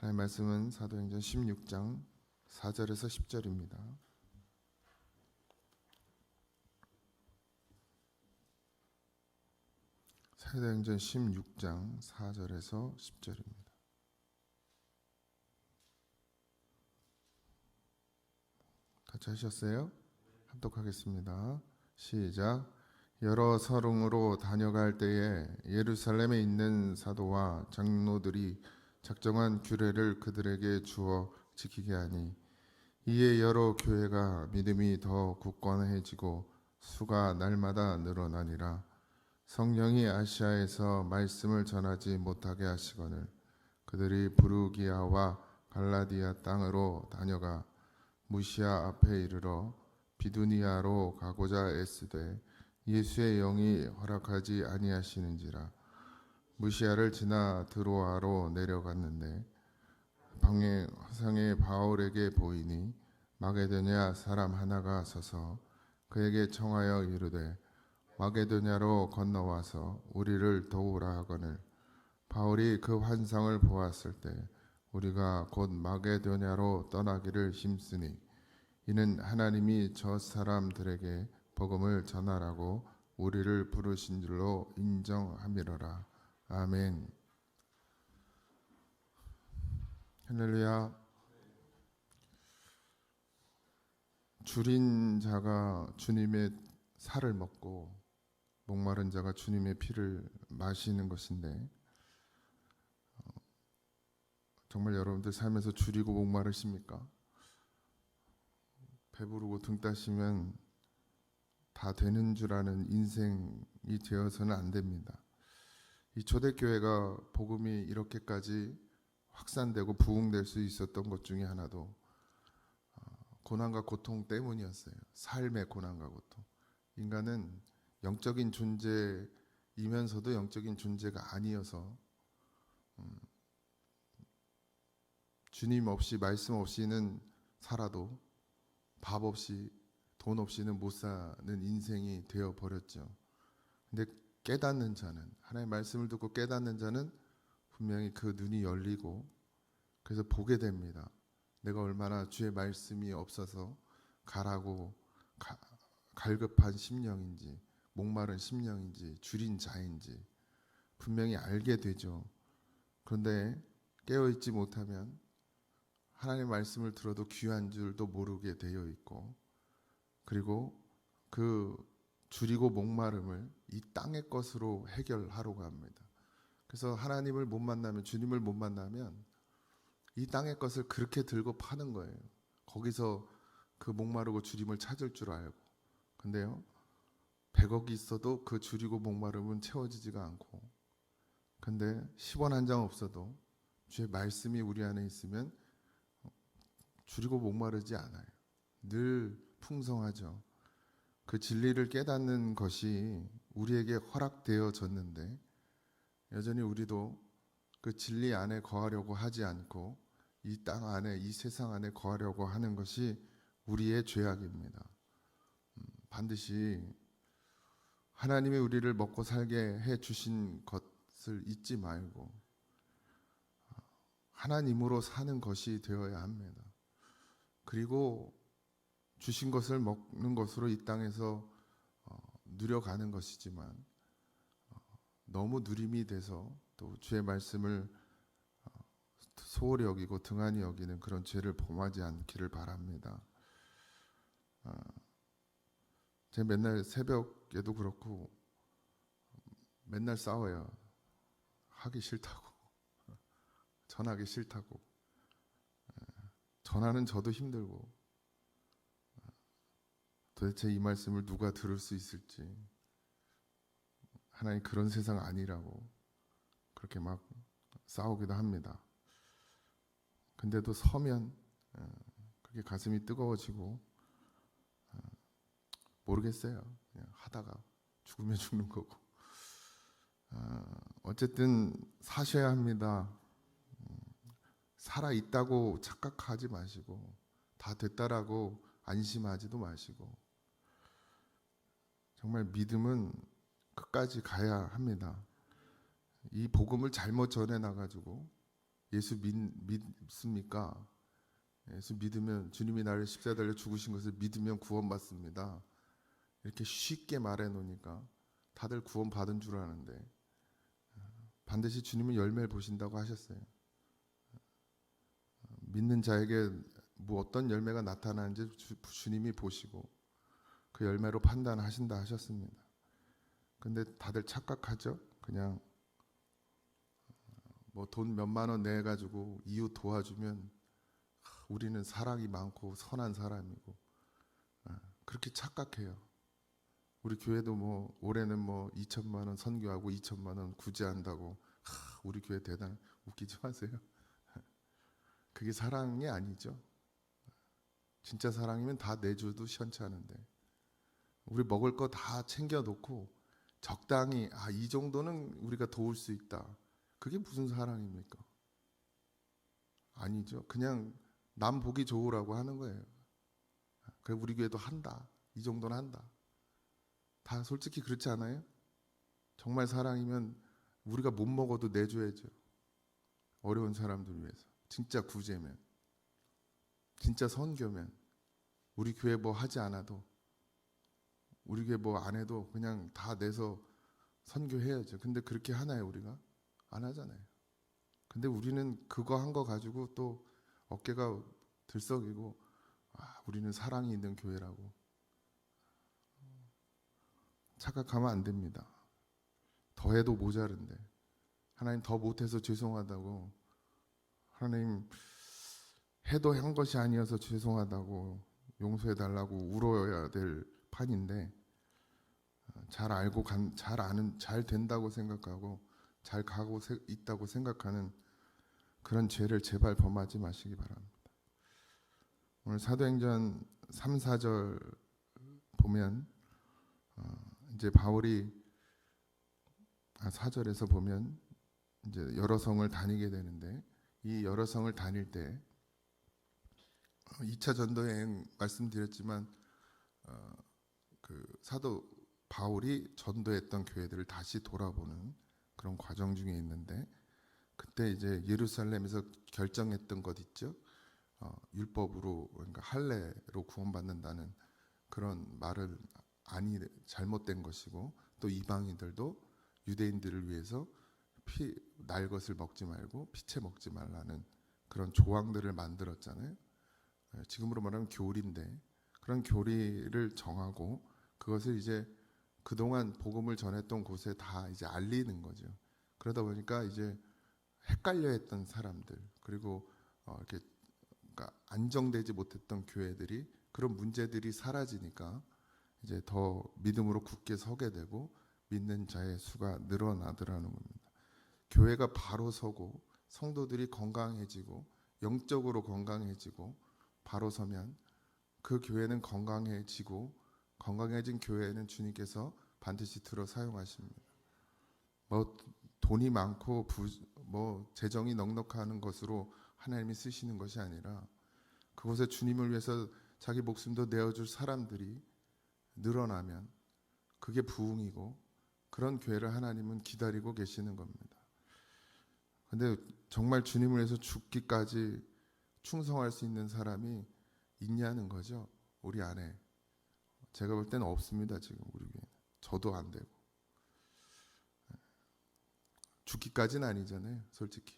하나님의 말씀은 사도행전 16장 4절에서 10절입니다. 사도행전 16장 4절에서 10절입니다. 같이 하셨어요? 합독하겠습니다. 시작. 여러 서릉으로 다녀갈 때에 예루살렘에 있는 사도와 장로들이 작정한 규례를 그들에게 주어 지키게 하니 이에 여러 교회가 믿음이 더 굳건해지고 수가 날마다 늘어나니라. 성령이 아시아에서 말씀을 전하지 못하게 하시거늘 그들이 부르기아와 갈라디아 땅으로 다녀가 무시아 앞에 이르러 비두니아로 가고자 애쓰되 예수의 영이 허락하지 아니하시는지라. 무시아를 지나 드로아로 내려갔는데 방에 화상의 바울에게 보이니 마게도냐 사람 하나가 서서 그에게 청하여 이르되 마게도냐로 건너와서 우리를 도우라 하거늘 바울이 그 환상을 보았을 때 우리가 곧 마게도냐로 떠나기를 힘쓰니 이는 하나님이 저 사람들에게 복음을 전하라고 우리를 부르신 줄로 인정함이로라. 아멘. 할렐루야. 줄인 자가 주님의 살을 먹고 목마른 자가 주님의 피를 마시는 것인데, 정말 여러분들 삶에서 줄이고 목마르십니까? 배부르고 등 따시면 다 되는 줄 아는 인생이 되어서는 안 됩니다. 이 초대교회가 복음이 이렇게까지 확산되고 부흥될 수 있었던 것 중에 하나도 고난과 고통 때문이었어요. 삶의 고난과 고통. 인간은 영적인 존재이면서도 영적인 존재가 아니어서 주님 없이 말씀 없이는 살아도 밥 없이 돈 없이는 못 사는 인생이 되어버렸죠. 근데 깨닫는 자는, 하나님의 말씀을 듣고 깨닫는 자는 분명히 그 눈이 열리고 그래서 보게 됩니다. 내가 얼마나 주의 말씀이 없어서 가라고 갈급한 심령인지, 목마른 심령인지, 줄인 자인지 분명히 알게 되죠. 그런데 깨어있지 못하면 하나님의 말씀을 들어도 귀한 줄도 모르게 되어 있고, 그리고 그 줄이고 목마름을 이 땅의 것으로 해결하려고 합니다. 그래서 하나님을 못 만나면, 주님을 못 만나면 이 땅의 것을 그렇게 들고 파는 거예요. 거기서 그 목마르고 줄임을 찾을 줄 알고. 근데요, 100억이 있어도 그 줄이고 목마름은 채워지지가 않고, 근데 10원 한 장 없어도 주의 말씀이 우리 안에 있으면 줄이고 목마르지 않아요. 늘 풍성하죠. 그 진리를 깨닫는 것이 우리에게 허락되어졌는데 여전히 우리도 그 진리 안에 거하려고 하지 않고 이 땅 안에, 이 세상 안에 거하려고 하는 것이 우리의 죄악입니다. 반드시 하나님이 우리를 먹고 살게 해 주신 것을 잊지 말고 하나님으로 사는 것이 되어야 합니다. 그리고 주신 것을 먹는 것으로 이 땅에서 누려가는 것이지만 너무 누림이 돼서 또 주의 말씀을 소홀히 여기고 등한히 여기는 그런 죄를 범하지 않기를 바랍니다. 제가 맨날 새벽에도 그렇고 맨날 싸워요. 하기 싫다고, 전하기 싫다고. 전하는 저도 힘들고 도대체 이 말씀을 누가 들을 수 있을지, 하나님 그런 세상 아니라고 그렇게 막 싸우기도 합니다. 근데도 서면 그게 가슴이 뜨거워지고 모르겠어요. 그냥 하다가 죽으면 죽는 거고. 어쨌든 사셔야 합니다. 살아있다고 착각하지 마시고 다 됐다라고 안심하지도 마시고, 정말 믿음은 끝까지 가야 합니다. 이 복음을 잘못 전해놔가지고 예수 믿습니까? 예수 믿으면, 주님이 나를 십자가에 달려 죽으신 것을 믿으면 구원받습니다. 이렇게 쉽게 말해 놓으니까 다들 구원받은 줄 아는데, 반드시 주님은 열매를 보신다고 하셨어요. 믿는 자에게 뭐 어떤 열매가 나타나는지 주님이 보시고 그 열매로 판단하신다 하셨습니다. 근데 다들 착각하죠? 그냥 뭐 돈 몇만 원 내 가지고 이웃 도와주면 우리는 사랑이 많고 선한 사람이고, 그렇게 착각해요. 우리 교회도 뭐 올해는 뭐 2천만 원 선교하고 2천만 원 구제한다고, 우리 교회 대단, 웃기지 마세요. 그게 사랑이 아니죠. 진짜 사랑이면 다 내줘도 시원찮은데, 우리 먹을 거 다 챙겨 놓고 적당히, 이 정도는 우리가 도울 수 있다. 그게 무슨 사랑입니까? 아니죠. 그냥 남 보기 좋으라고 하는 거예요. 그래, 우리 교회도 한다. 이 정도는 한다. 다 솔직히 그렇지 않아요? 정말 사랑이면 우리가 못 먹어도 내줘야죠. 어려운 사람들 위해서. 진짜 구제면, 진짜 선교면, 우리 교회 뭐 하지 않아도, 우리 교회 뭐 안 해도 그냥 다 내서 선교해야죠. 근데 그렇게 하나요? 우리가? 안 하잖아요. 근데 우리는 그거 한 거 가지고 또 어깨가 들썩이고, 우리는 사랑이 있는 교회라고 착각하면 안 됩니다. 더해도 모자른데, 하나님 더 못해서 죄송하다고, 하나님 해도 한 것이 아니어서 죄송하다고 용서해달라고 울어야 될 판인데, 잘 알고 잘 아는, 잘 된다고 생각하고 잘 가고 있다고 생각하는 그런 죄를 제발 범하지 마시기 바랍니다. 오늘 사도행전 3, 4절 보면, 이제 바울이 4절에서 보면 이제 여러 성을 다니게 되는데, 이 여러 성을 다닐 때 2차 전도 여행 말씀드렸지만, 그 사도 바울이 전도했던 교회들을 다시 돌아보는 그런 과정 중에 있는데, 그때 이제 예루살렘에서 결정했던 것 있죠. 율법으로, 그러니까 할례로 구원받는다는 그런 말은 잘못된 것이고, 또 이방인들도 유대인들을 위해서 날 것을 먹지 말고 피채 먹지 말라는 그런 조항들을 만들었잖아요. 지금으로 말하면 교리인데, 그런 교리를 정하고 그것을 이제 그동안 복음을 전했던 곳에 다 이제 알리는 거죠. 그러다 보니까 이제 헷갈려했던 사람들, 그리고 이렇게 그러니까 안정되지 못했던 교회들이, 그런 문제들이 사라지니까 이제 더 믿음으로 굳게 서게 되고 믿는 자의 수가 늘어나더라는 겁니다. 교회가 바로 서고 성도들이 건강해지고 영적으로 건강해지고 바로 서면 그 교회는 건강해지고, 건강해진 교회는 주님께서 반드시 들어 사용하십니다. 뭐 돈이 많고 뭐 재정이 넉넉한 것으로 하나님이 쓰시는 것이 아니라, 그곳에 주님을 위해서 자기 목숨도 내어줄 사람들이 늘어나면 그게 부흥이고, 그런 교회를 하나님은 기다리고 계시는 겁니다. 근데 정말 주님을 위해서 죽기까지 충성할 수 있는 사람이 있냐는 거죠. 우리 안에. 제가 볼 때는 없습니다. 지금 우리 교회는. 저도 안 되고. 죽기까지는 아니잖아요. 솔직히.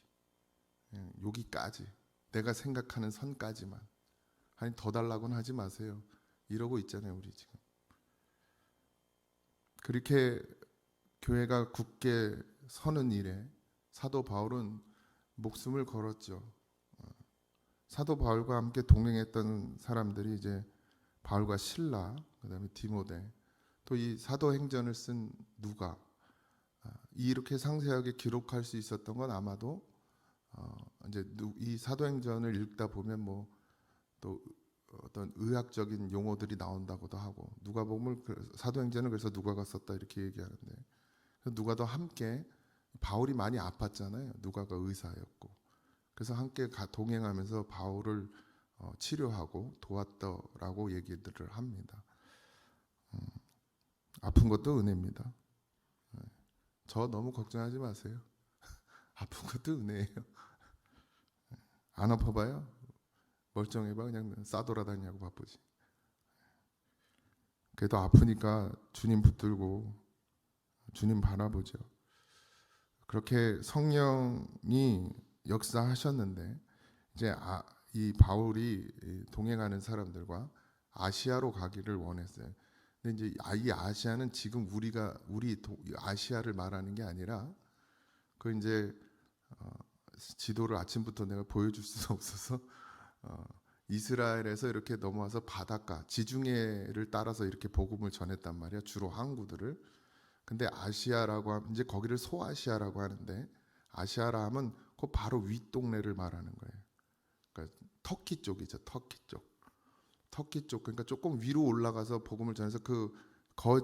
여기까지. 내가 생각하는 선까지만. 아니 더 달라고는 하지 마세요. 이러고 있잖아요. 우리 지금. 그렇게 교회가 굳게 서는 일에 사도 바울은 목숨을 걸었죠. 사도 바울과 함께 동행했던 사람들이 이제 바울과 실라, 그다음에 디모데, 또 이 사도행전을 쓴 누가, 이렇게 상세하게 기록할 수 있었던 건 아마도 이제 이 사도행전을 읽다 보면 뭐 또 어떤 의학적인 용어들이 나온다고도 하고, 누가복음을 사도행전을 그래서 누가가 썼다 이렇게 얘기하는데, 누가도 함께, 바울이 많이 아팠잖아요. 누가가 의사였고, 그래서 함께 동행하면서 바울을 치료하고 도왔더라고 얘기들을 합니다. 아픈 것도 은혜입니다. 저 너무 걱정하지 마세요. 아픈 것도 은혜예요. 안 아파봐요? 멀쩡해봐? 그냥 싸돌아다니냐고 바쁘지. 그래도 아프니까 주님 붙들고 주님 바라보죠. 그렇게 성령이 역사하셨는데 이제 이 바울이 동행하는 사람들과 아시아로 가기를 원했어요. 근데 이제 이 아시아는 지금 우리 아시아를 말하는 게 아니라 그 이제 지도를 아침부터 내가 보여줄 수 없어서 어, 이스라엘에서 이렇게 넘어와서 바닷가 지중해를 따라서 이렇게 복음을 전했단 말이야. 주로 항구들을. 근데 아시아라고 하면 이제 거기를 소아시아라고 하는데 아시아라 하면 그 바로 윗동네를 말하는 거예요. 그러니까 터키 쪽이죠. 터키 쪽. 터키 쪽. 그러니까 조금 위로 올라가서 복음을 전해서 그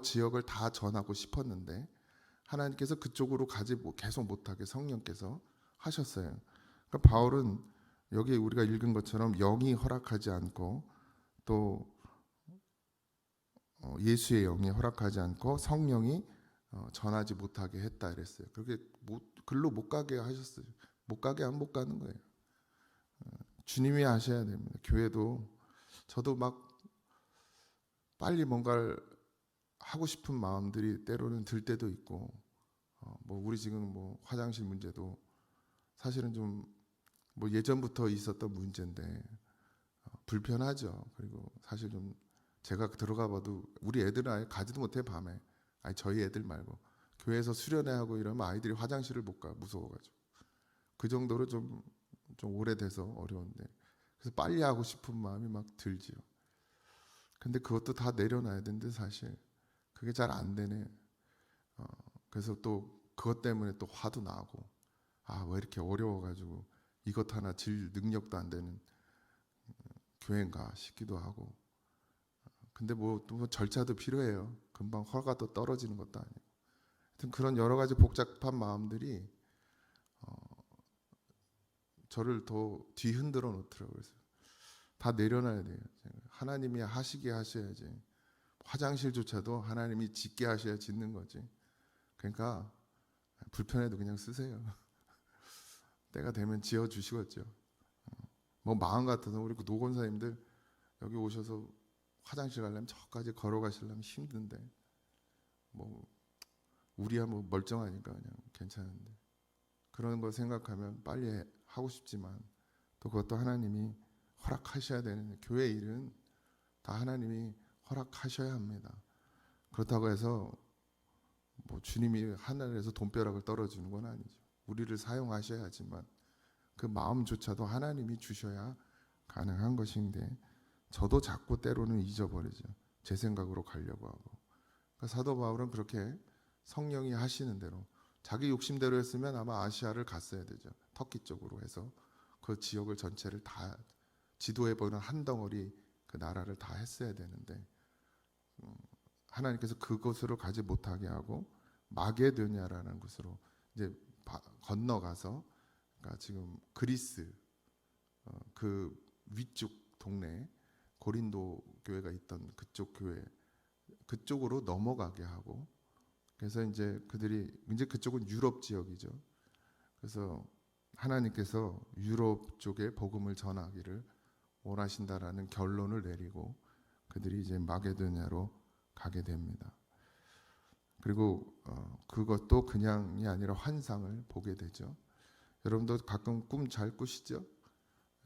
지역을 다 전하고 싶었는데 하나님께서 그쪽으로 가지 계속 못하게 성령께서 하셨어요. 그러니까 바울은 여기 우리가 읽은 것처럼 영이 허락하지 않고 또 예수의 영이 허락하지 않고 성령이 전하지 못하게 했다 이랬어요. 그렇게 글로 못 가게 하셨어요. 못 가게 하면 못 가는 거예요. 주님이 하셔야 됩니다. 교회도 저도 막 빨리 뭔가를 하고 싶은 마음들이 때로는 들 때도 있고 뭐 우리 지금 뭐 화장실 문제도 사실은 좀 뭐 예전부터 있었던 문제인데 불편하죠. 그리고 사실 좀 제가 들어가 봐도 우리 애들은 아예 가지도 못해 밤에. 아니 저희 애들 말고 교회에서 수련회 하고 이러면 아이들이 화장실을 못 가 무서워가지고 그 정도로 좀 오래돼서 어려운데 그래서 빨리 하고 싶은 마음이 막 들지요. 근데 그것도 다 내려놔야 되는데 사실 그게 잘 안 되네. 그래서 또 그것 때문에 또 화도 나고 왜 이렇게 어려워가지고 이것 하나 질 능력도 안 되는 교회인가 싶기도 하고. 근데 또 절차도 필요해요. 금방 허가도 떨어지는 것도 아니고. 하여튼 그런 여러 가지 복잡한 마음들이 저를 더 뒤흔들어 놓더라고요. 그래서 다 내려놔야 돼요. 하나님이 하시게 하셔야지. 화장실조차도 하나님이 짓게 하셔야 짓는 거지. 그러니까 불편해도 그냥 쓰세요. 때가 되면 지어 주시겠죠. 뭐 마음 같아서 우리 그 노건사님들 여기 오셔서 화장실 가려면 저까지 걸어가시려면 힘든데 뭐 우리야 뭐 멀쩡하니까 그냥 괜찮은데 그런 거 생각하면 빨리 하고 싶지만 또 그것도 하나님이 허락하셔야 되는 교회 일은 다 하나님이 허락하셔야 합니다. 그렇다고 해서 뭐 주님이 하늘에서 돈벼락을 떨어주는 건 아니죠. 우리를 사용하셔야 하지만 그 마음조차도 하나님이 주셔야 가능한 것인데 저도 자꾸 때로는 잊어버리죠. 제 생각으로 가려고 하고. 그러니까 사도 바울은 그렇게 성령이 하시는 대로 자기 욕심대로 했으면 아마 아시아를 갔어야 되죠. 터키 쪽으로 해서 그 지역을 전체를 다 지도해 보는 한 덩어리 그 나라를 다 했어야 되는데 하나님께서 그곳으로 가지 못하게 하고 마게도냐라는 곳으로 이제 건너가서 그러니까 지금 그리스 그 위쪽 동네 고린도 교회가 있던 그쪽 교회 그쪽으로 넘어가게 하고 그래서 이제 그쪽은 유럽 지역이죠. 그래서 하나님께서 유럽 쪽에 복음을 전하기를 원하신다라는 결론을 내리고 그들이 이제 마게도냐로 가게 됩니다. 그리고 그것도 그냥이 아니라 환상을 보게 되죠. 여러분도 가끔 꿈 잘 꾸시죠?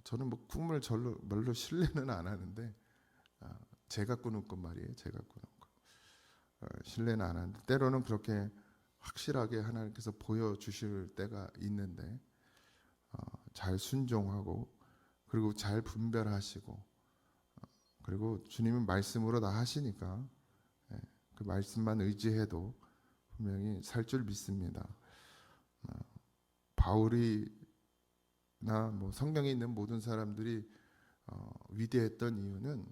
저는 뭐 꿈을 별로 신뢰는 안 하는데 제가 꾸는 꿈 말이에요. 제가 꾸는 꿈. 신뢰는 안 하는데 때로는 그렇게 확실하게 하나님께서 보여주실 때가 있는데 잘 순종하고 그리고 잘 분별하시고 그리고 주님은 말씀으로 다 하시니까 그 말씀만 의지해도 분명히 살 줄 믿습니다. 바울이나 뭐 성경에 있는 모든 사람들이 위대했던 이유는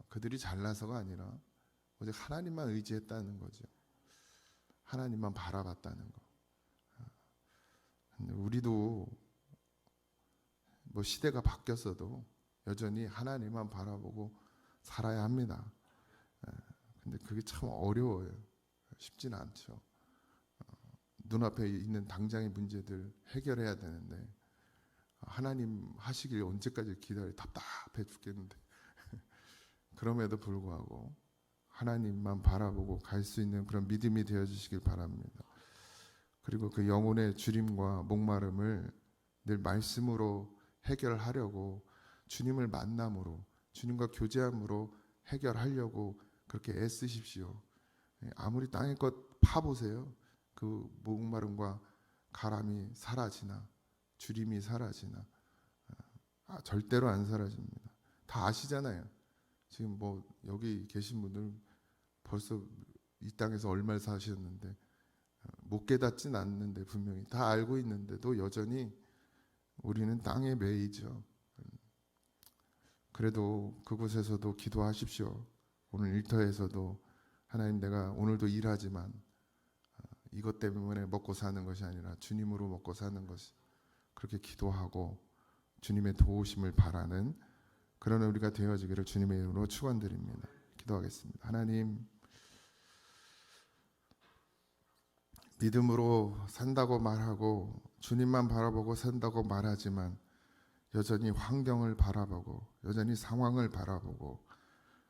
그들이 잘나서가 아니라 오직 하나님만 의지했다는 거죠. 하나님만 바라봤다는 거. 근데 우리도 뭐 시대가 바뀌었어도 여전히 하나님만 바라보고 살아야 합니다. 근데 그게 참 어려워요. 쉽지는 않죠. 눈앞에 있는 당장의 문제들 해결해야 되는데 하나님 하시길 언제까지 기다려, 답답해 죽겠는데. 그럼에도 불구하고 하나님만 바라보고 갈 수 있는 그런 믿음이 되어 주시길 바랍니다. 그리고 그 영혼의 주림과 목마름을 늘 말씀으로 해결하려고, 주님을 만남으로, 주님과 교제함으로 해결하려고 그렇게 애쓰십시오. 아무리 땅의 것 파보세요. 그 목마름과 가람이 사라지나, 주림이 사라지나, 절대로 안 사라집니다. 다 아시잖아요. 지금 뭐 여기 계신 분들 벌써 이 땅에서 얼마를 사셨는데 못 깨닫진 않는데, 분명히 다 알고 있는데도 여전히 우리는 땅에 매이죠. 그래도 그곳에서도 기도하십시오. 오늘 일터에서도 하나님, 내가 오늘도 일하지만 이것 때문에 먹고 사는 것이 아니라 주님으로 먹고 사는 것이, 그렇게 기도하고 주님의 도우심을 바라는 그런 우리가 되어지기를 주님의 이름으로 축원드립니다. 기도하겠습니다. 하나님, 믿음으로 산다고 말하고 주님만 바라보고 산다고 말하지만 여전히 환경을 바라보고 여전히 상황을 바라보고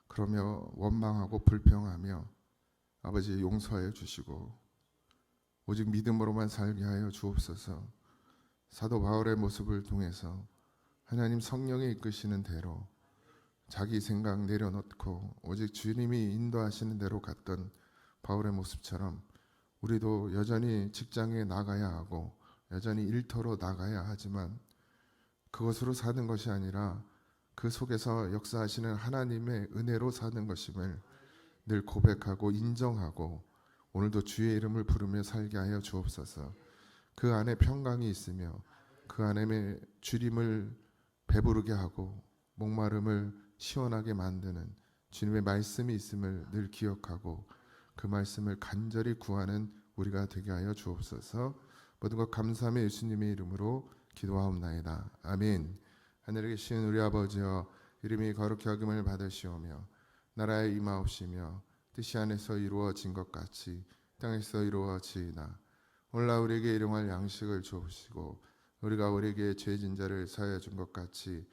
그러며 원망하고 불평하며 아버지 용서해 주시고 오직 믿음으로만 살게 하여 주옵소서. 사도 바울의 모습을 통해서 하나님 성령이 이끄시는 대로 자기 생각 내려놓고 오직 주님이 인도하시는 대로 갔던 바울의 모습처럼 우리도 여전히 직장에 나가야 하고 여전히 일터로 나가야 하지만 그것으로 사는 것이 아니라 그 속에서 역사하시는 하나님의 은혜로 사는 것임을 늘 고백하고 인정하고 오늘도 주의 이름을 부르며 살게 하여 주옵소서. 그 안에 평강이 있으며 그 안에 주림을 배부르게 하고 목마름을 시원하게 만드는 주님의 말씀이 있음을 늘 기억하고 그 말씀을 간절히 구하는 우리가 되게 하여 주옵소서. 모든 것 감사하며 예수님의 이름으로 기도하옵나이다. 아멘. 하늘에 계신 우리 아버지여, 이름이 거룩히 여김을 받으시오며 나라의 임하옵시며 뜻이 안에서 이루어진 것 같이 땅에서 이루어지이다. 오늘날 우리에게 일용할 양식을 주옵시고 우리가 우리에게 죄진 자를 사하여 준 것 같이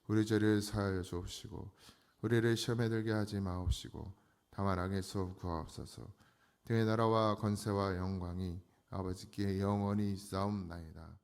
우리 죄를 사하여 주옵시고 우리를 시험에 들게 하지 마옵시고 다만 악에서 구하옵소서. 주의 나라와 권세와 영광이 아버지께 영원히 있사옵나이다.